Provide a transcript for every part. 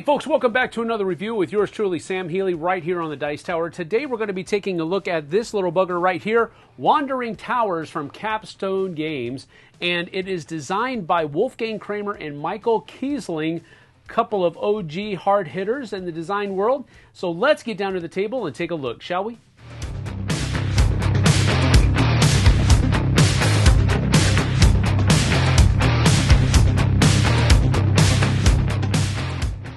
folks, welcome back to another review with yours truly, Sam Healey, right here on the Dice Tower. Today we're going to be taking a look at this little bugger right here, Wandering Towers from Capstone Games, and it is designed by Wolfgang, Kramer, and Michael Kiiesling, couple of OG hard hitters in the design world. So let's get down to the table and take a look, shall we?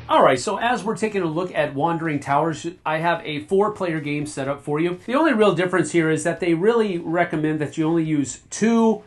Alright, so as we're taking a look at Wandering Towers, I have a 4-player game set up for you. The only real difference here is that they really recommend that you only use 2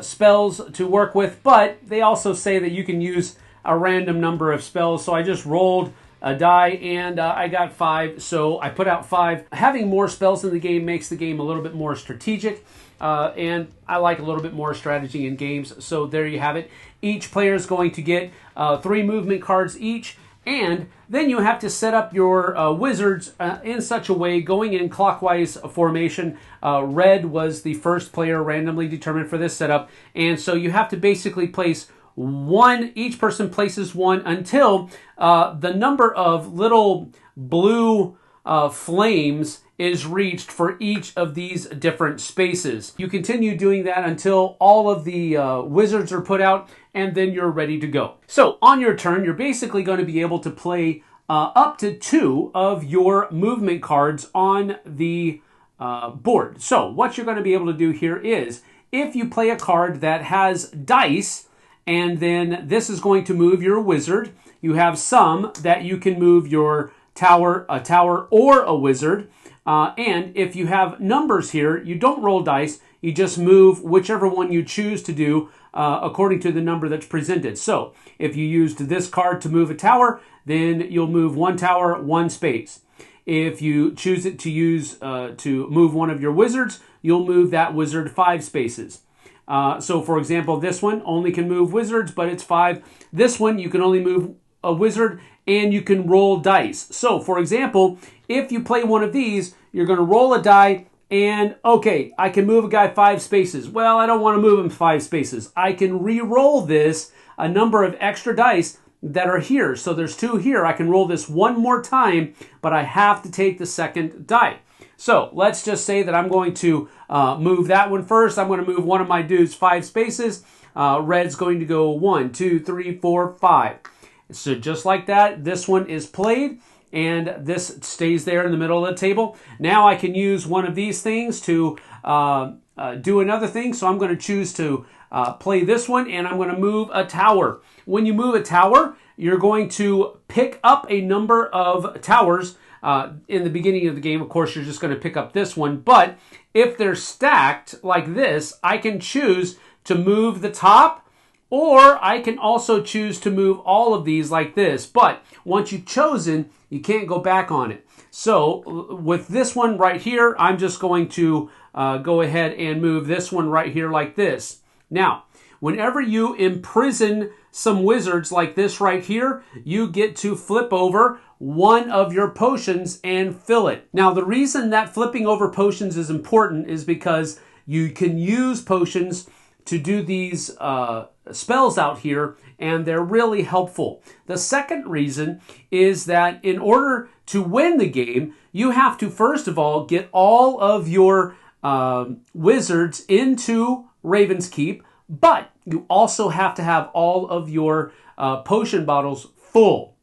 spells to work with, but they also say that you can use a random number of spells. So I just rolled a die and I got 5, so I put out 5. Having more spells in the game makes the game a little bit more strategic, and I like a little bit more strategy in games, so there you have it. Each player is going to get 3 movement cards each. And then you have to set up your wizards in such a way, going in clockwise formation. Red was the first player randomly determined for this setup. And so you have to basically place 1, each person places 1 until the number of little blue flames is reached for each of these different spaces. You continue doing that until all of the wizards are put out, and then you're ready to go. So on your turn, you're basically going to be able to play up to 2 of your movement cards on the board. So what you're going to be able to do here is, if you play a card that has dice, and then this is going to move your wizard, you have some that you can move your tower, a tower, or a wizard. And if you have numbers here, you don't roll dice, you just move whichever one you choose to do according to the number that's presented. So if you used this card to move a tower, then you'll move 1 tower, 1 space. If you choose it to use to move one of your wizards, you'll move that wizard 5 spaces. So for example, this one only can move wizards, but it's 5. This one, you can only move a wizard and you can roll dice. So for example, if you play one of these, you're going to roll a die and, okay, I can move a guy 5 spaces. Well, I don't want to move him 5 spaces. I can re-roll this, a number of extra dice that are here. So there's 2 here. I can roll this 1 more time, but I have to take the second die. So let's just say that I'm going to move that one first. I'm going to move one of my dudes 5 spaces. Red's going to go 1, 2, 3, 4, 5. So just like that, this one is played, and this stays there in the middle of the table. Now I can use one of these things to do another thing. So I'm going to choose to play this one, and I'm going to move a tower. When you move a tower, you're going to pick up a number of towers. In the beginning of the game, of course, you're just going to pick up this one. But if they're stacked like this, I can choose to move the top, or I can also choose to move all of these like this. But once you've chosen, you can't go back on it. So with this one right here, I'm just going to go ahead and move this one right here like this. Now, whenever you imprison some wizards like this right here, you get to flip over one of your potions and fill it. Now, the reason that flipping over potions is important is because you can use potions to do these spells out here, and they're really helpful. The second reason is that in order to win the game, you have to first of all get all of your wizards into Raven's Keep, but you also have to have all of your potion bottles full.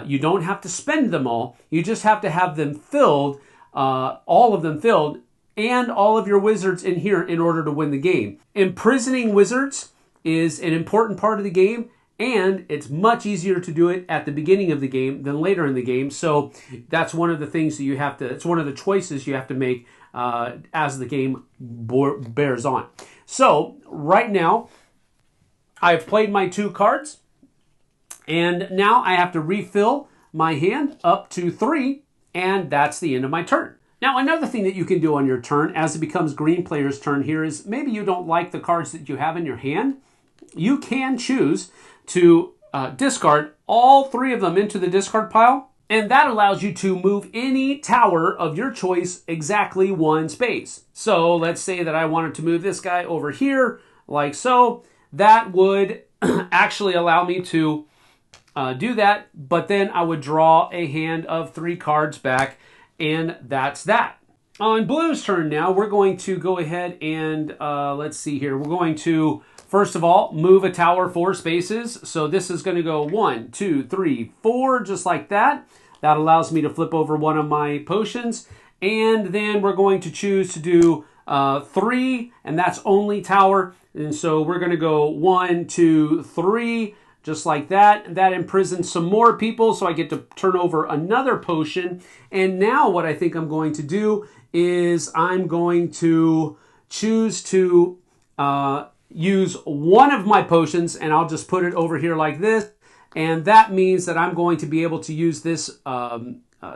You don't have to spend them all, you just have to have them filled, all of them filled, and all of your wizards in here in order to win the game. Imprisoning wizards is an important part of the game, and it's much easier to do it at the beginning of the game than later in the game. So that's one of the things that you have to, it's one of the choices you have to make as the game bears on. So right now, I've played my 2 cards, and now I have to refill my hand up to 3, and that's the end of my turn. Now, another thing that you can do on your turn, as it becomes green player's turn here, is maybe you don't like the cards that you have in your hand. You can choose to discard all 3 of them into the discard pile, and that allows you to move any tower of your choice exactly 1 space. So let's say that I wanted to move this guy over here, like so. That would actually allow me to do that, but then I would draw a hand of 3 cards back, and that's that. On Blue's turn now, we're going to go ahead and, let's see here. We're going to, first of all, move a tower 4 spaces. So this is going to go 1, 2, 3, 4, just like that. That allows me to flip over one of my potions. And then we're going to choose to do 3, and that's only tower. And so we're going to go 1, 2, 3, just like that. That imprisons some more people, so I get to turn over another potion. And now what I think I'm going to do is I'm going to choose to use one of my potions, and I'll just put it over here like this. And that means that I'm going to be able to use this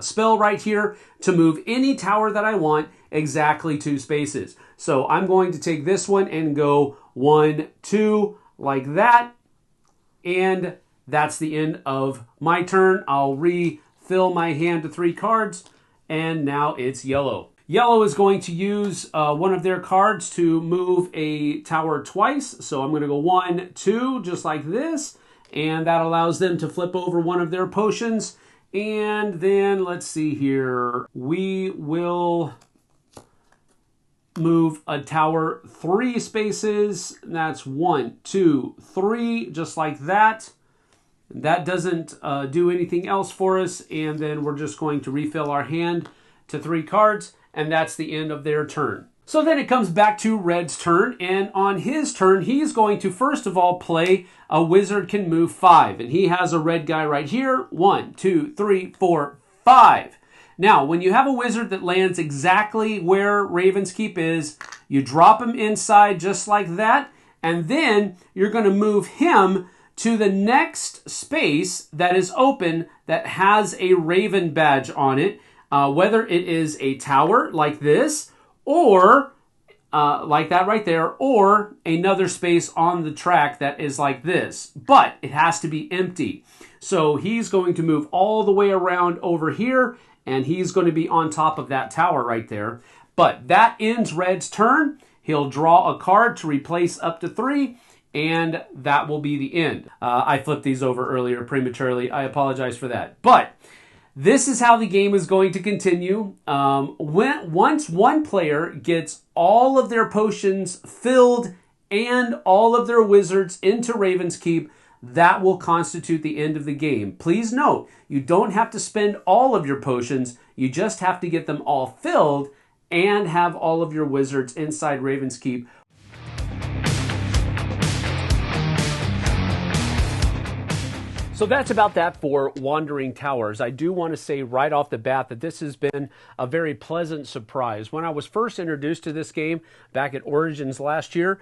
spell right here to move any tower that I want exactly 2 spaces. So I'm going to take this one and go 1, 2, like that. And that's the end of my turn. I'll refill my hand to 3 cards, and now it's yellow. Yellow is going to use one of their cards to move a tower twice. So I'm going to go 1, 2, just like this. And that allows them to flip over one of their potions. And then, let's see here. We will move a tower 3 spaces. That's 1, 2, 3, just like that. That doesn't do anything else for us. And then we're just going to refill our hand to 3 cards. And that's the end of their turn. So then it comes back to Red's turn, and on his turn, he's going to first of all play a wizard can move 5, and he has a red guy right here. 1, 2, 3, 4, 5. Now, when you have a wizard that lands exactly where Raven's Keep is, you drop him inside just like that, and then you're going to move him to the next space that is open that has a Raven badge on it. Whether it is a tower like this, or like that right there, or another space on the track that is like this. But it has to be empty. So he's going to move all the way around over here, and he's going to be on top of that tower right there. But that ends Red's turn. He'll draw a card to replace up to 3, and that will be the end. I flipped these over earlier prematurely. I apologize for that. But this is how the game is going to continue. Once one player gets all of their potions filled and all of their wizards into Raven's Keep, that will constitute the end of the game. Please note, you don't have to spend all of your potions. You just have to get them all filled and have all of your wizards inside Raven's Keep. So that's about that for Wandering Towers. I do want to say right off the bat that this has been a very pleasant surprise. When I was first introduced to this game back at Origins last year,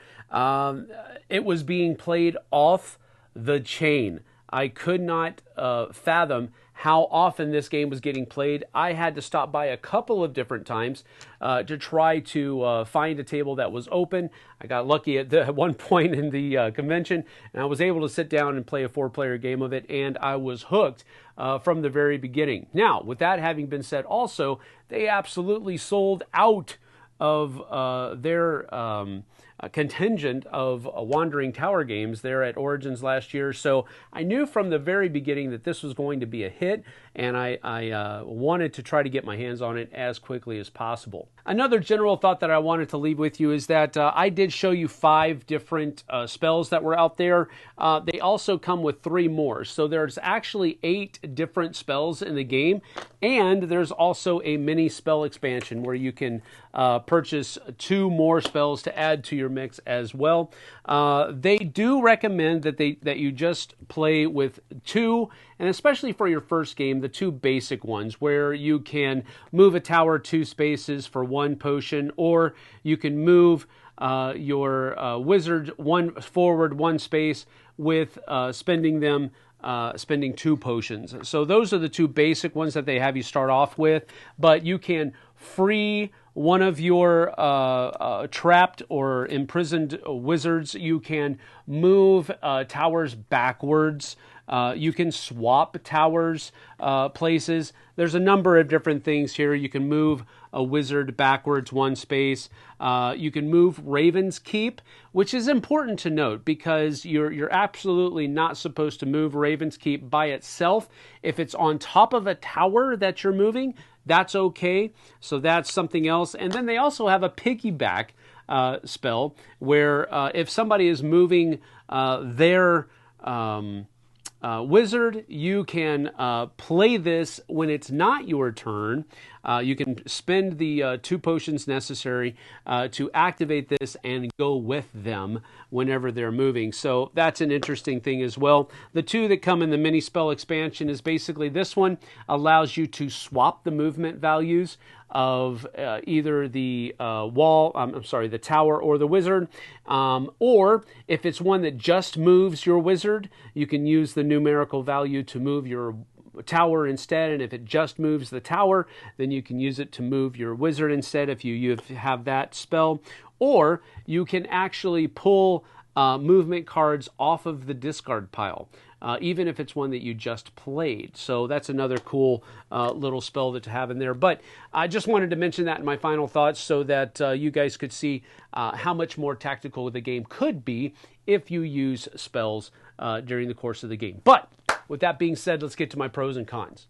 it was being played off the chain. I could not fathom how often this game was getting played. I had to stop by a couple of different times to try to find a table that was open. I got lucky at one point in the convention, and I was able to sit down and play a 4-player game of it, and I was hooked from the very beginning. Now, with that having been said also, they absolutely sold out of their contingent of Wandering Tower games there at Origins last year. So I knew from the very beginning that this was going to be a hit, and I wanted to try to get my hands on it as quickly as possible. Another general thought that I wanted to leave with you is that I did show you 5 different spells that were out there. They also come with 3 more. So there's actually 8 different spells in the game, and there's also a mini spell expansion where you can purchase 2 more spells to add to your mix as well. They do recommend that you just play with 2, and especially for your first game, the 2 basic ones where you can move a tower 2 spaces for 1 potion, or you can move your wizard 1 forward 1 space with spending 2 potions. So those are the 2 basic ones that they have you start off with, but you can free one of your trapped or imprisoned wizards. You can move towers backwards You can swap towers places. There's a number of different things here. You can move a wizard backwards 1 space. You can move Raven's Keep, which is important to note because you're absolutely not supposed to move Raven's Keep by itself. If it's on top of a tower that you're moving, that's okay. So that's something else. And then they also have a piggyback spell where if somebody is moving their wizard, you can play this when it's not your turn. You can spend the 2 potions necessary to activate this and go with them whenever they're moving. So that's an interesting thing as well. The 2 that come in the mini spell expansion is basically this one allows you to swap the movement values of either the the tower or the wizard. Or if it's one that just moves your wizard, you can use the numerical value to move your tower instead, and if it just moves the tower, then you can use it to move your wizard instead if you have that spell. Or you can actually pull movement cards off of the discard pile, even if it's one that you just played. So that's another cool little spell to have in there. But I just wanted to mention that in my final thoughts so that you guys could see how much more tactical the game could be if you use spells during the course of the game. But with that being said, let's get to my pros and cons.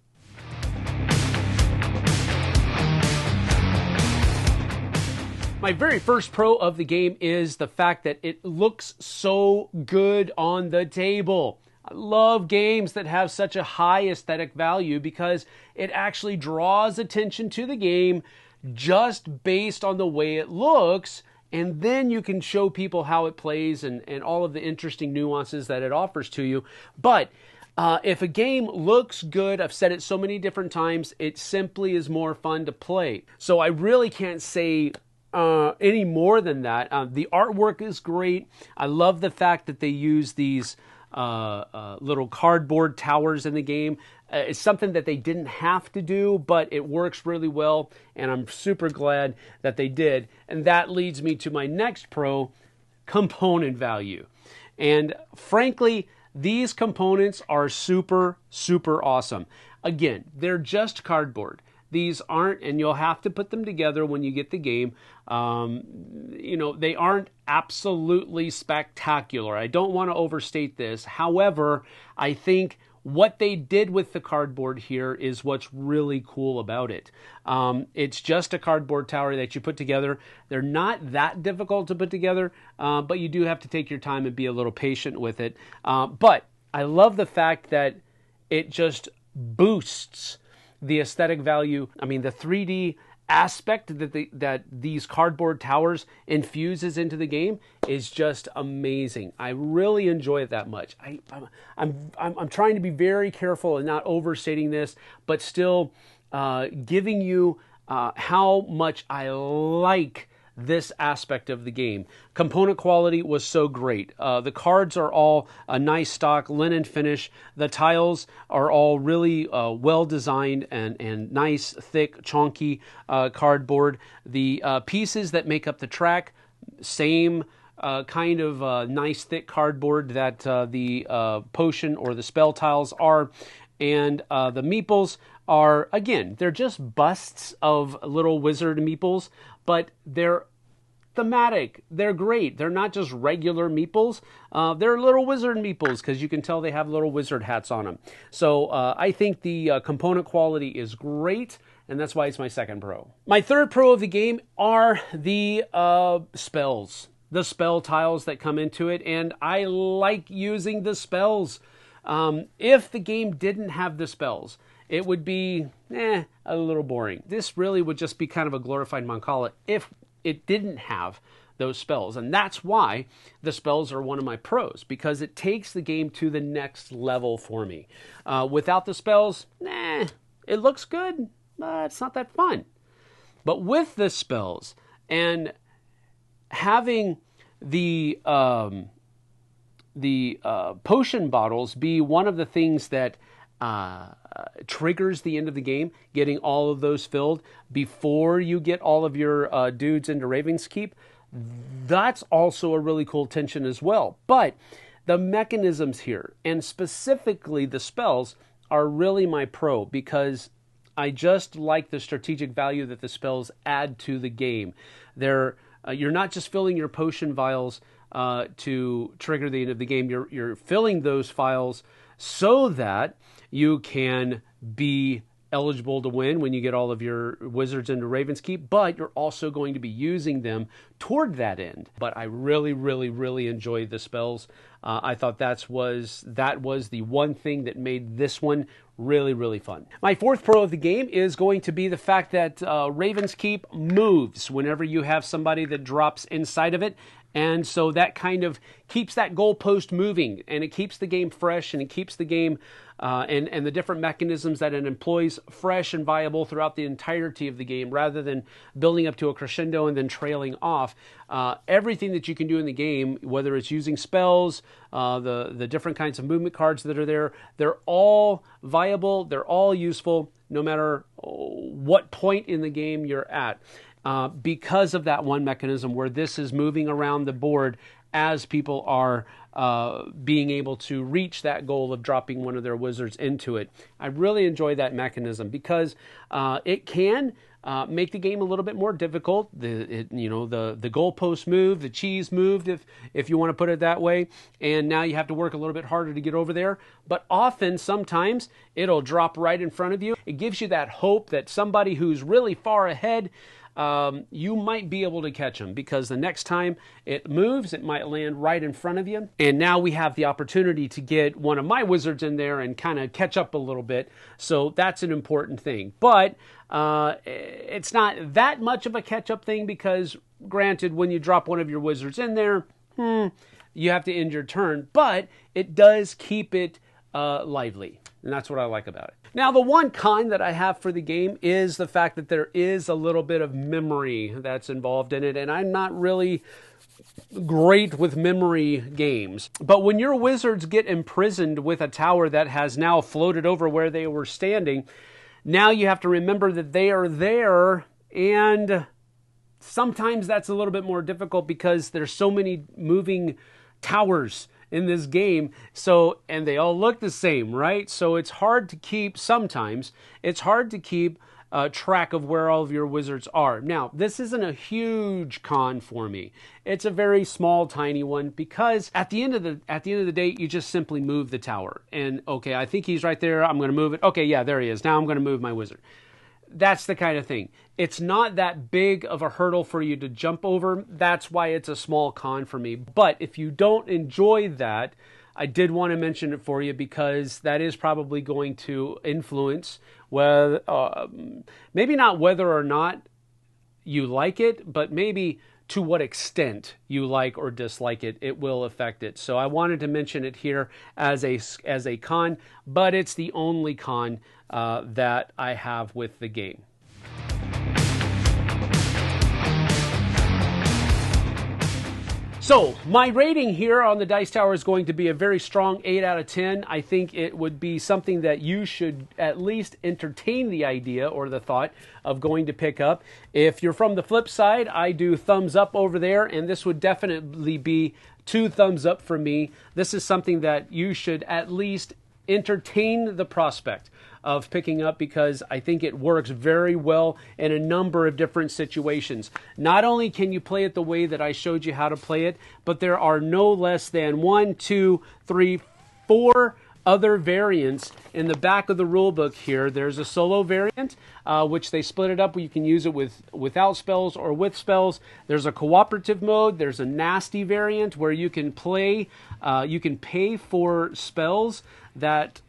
My very first pro of the game is the fact that it looks so good on the table. I love games that have such a high aesthetic value because it actually draws attention to the game just based on the way it looks, and then you can show people how it plays and all of the interesting nuances that it offers to you. But if a game looks good, I've said it so many different times, it simply is more fun to play. So I really can't say any more than that. The artwork is great. I love the fact that they use these little cardboard towers in the game. It's something that they didn't have to do, but it works really well, and I'm super glad that they did. And that leads me to my next pro, component value. And frankly, these components are super, super awesome. Again, they're just cardboard. These aren't, and you'll have to put them together when you get the game. They aren't absolutely spectacular. I don't want to overstate this. However, I think what they did with the cardboard here is what's really cool about it. It's just a cardboard tower that you put together. They're not that difficult to put together, but you do have to take your time and be a little patient with it. But I love the fact that it just boosts the aesthetic value. I mean, the 3D aspect that these cardboard towers infuses into the game is just amazing. I really enjoy it that much. I'm trying to be very careful and not overstating this, but still giving you how much I like this aspect of the game. Component quality was so great. The cards are all a nice stock linen finish. The tiles are all really well designed and nice, thick, chunky cardboard. The pieces that make up the track, same kind of nice, thick cardboard that the potion or the spell tiles are. And the meeples are, again, they're just busts of little wizard meeples, but they're thematic. They're great. They're not just regular meeples. They're little wizard meeples because you can tell they have little wizard hats on them. So I think the component quality is great, and that's why it's my second pro. My third pro of the game are the spells, the spell tiles that come into it, and I like using the spells. If the game didn't have the spells, it would be a little boring. This really would just be kind of a glorified Mancala if it didn't have those spells. And that's why the spells are one of my pros, because it takes the game to the next level for me. Without the spells, it looks good, but it's not that fun. But with the spells and having the potion bottles be one of the things that triggers the end of the game, getting all of those filled before you get all of your dudes into Raven's Keep, that's also a really cool tension as well. But The mechanisms here, and specifically the spells, are really my pro because I just like the strategic value that the spells add to the game. You're not just filling your potion vials to trigger the end of the game. You're filling those vials so that you can be eligible to win when you get all of your wizards into Raven's Keep, but you're also going to be using them toward that end. But I really, really, really enjoyed the spells. I thought that was the one thing that made this one really, really fun. My fourth pro of the game is going to be the fact that Raven's Keep moves whenever you have somebody that drops inside of it. And so that kind of keeps that goalpost moving, and it keeps the game fresh, and it keeps the game and the different mechanisms that it employs fresh and viable throughout the entirety of the game, rather than building up to a crescendo and then trailing off. Everything that you can do in the game, whether it's using spells, the different kinds of movement cards that are there, they're all viable, they're all useful, no matter what point in the game you're at. Because of that one mechanism where this is moving around the board as people are being able to reach that goal of dropping one of their wizards into it. I really enjoy that mechanism because it can make the game a little bit more difficult. The goalpost moved, the cheese moved, if you want to put it that way, and now you have to work a little bit harder to get over there. But often, sometimes, it'll drop right in front of you. It gives you that hope that somebody who's really far ahead, you might be able to catch them, because the next time it moves, it might land right in front of you. And now we have the opportunity to get one of my wizards in there and kind of catch up a little bit. So that's an important thing. But it's not that much of a catch-up thing because, granted, when you drop one of your wizards in there, you have to end your turn. But it does keep it lively. And that's what I like about it. Now, the one con that I have for the game is the fact that there is a little bit of memory that's involved in it, and I'm not really great with memory games. But when your wizards get imprisoned with a tower that has now floated over where they were standing, now you have to remember that they are there, and sometimes that's a little bit more difficult because there's so many moving towers in this game, and they all look the same, right? So it's hard to keep, sometimes, it's hard to keep track of where all of your wizards are. Now, this isn't a huge con for me. It's a very small, tiny one, because at the end of the day, you just simply move the tower. And, okay, I think he's right there, I'm going to move it. Okay, yeah, there he is. Now I'm going to move my wizard. That's the kind of thing. It's not that big of a hurdle for you to jump over. That's why it's a small con for me. But if you don't enjoy that, I did want to mention it for you because that is probably going to influence whether, maybe not whether or not you like it, but maybe to what extent you like or dislike it. It will affect it. So I wanted to mention it here as a con, but it's the only con that I have with the game. So, my rating here on the Dice Tower is going to be a very strong 8 out of 10. I think it would be something that you should at least entertain the idea or the thought of going to pick up. If you're from the flip side, I do thumbs up over there, and this would definitely be 2 thumbs up for me. This is something that you should at least entertain the prospect of picking up, because I think it works very well in a number of different situations. Not only can you play it the way that I showed you how to play it, but there are no less than 1, 2, 3, 4 other variants in the back of the rule book here. There's a solo variant, which they split it up. You can use it without spells or with spells. There's a cooperative mode. There's a nasty variant where you can play, you can pay for spells that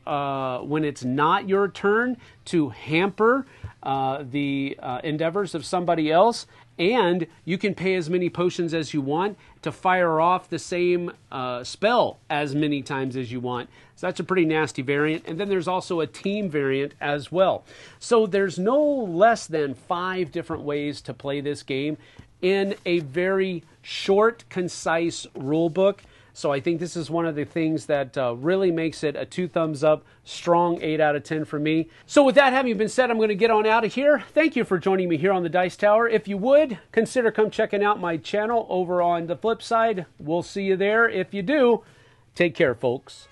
when it's not your turn to hamper the endeavors of somebody else, and you can pay as many potions as you want to fire off the same spell as many times as you want. So that's a pretty nasty variant. And then there's also a team variant as well. So there's no less than 5 different ways to play this game in a very short, concise rule book. So I think this is one of the things that really makes it a 2 thumbs up, strong 8 out of 10 for me. So with that having been said, I'm going to get on out of here. Thank you for joining me here on the Dice Tower. If you would, consider come checking out my channel over on the flip side. We'll see you there. If you do, Take care, folks.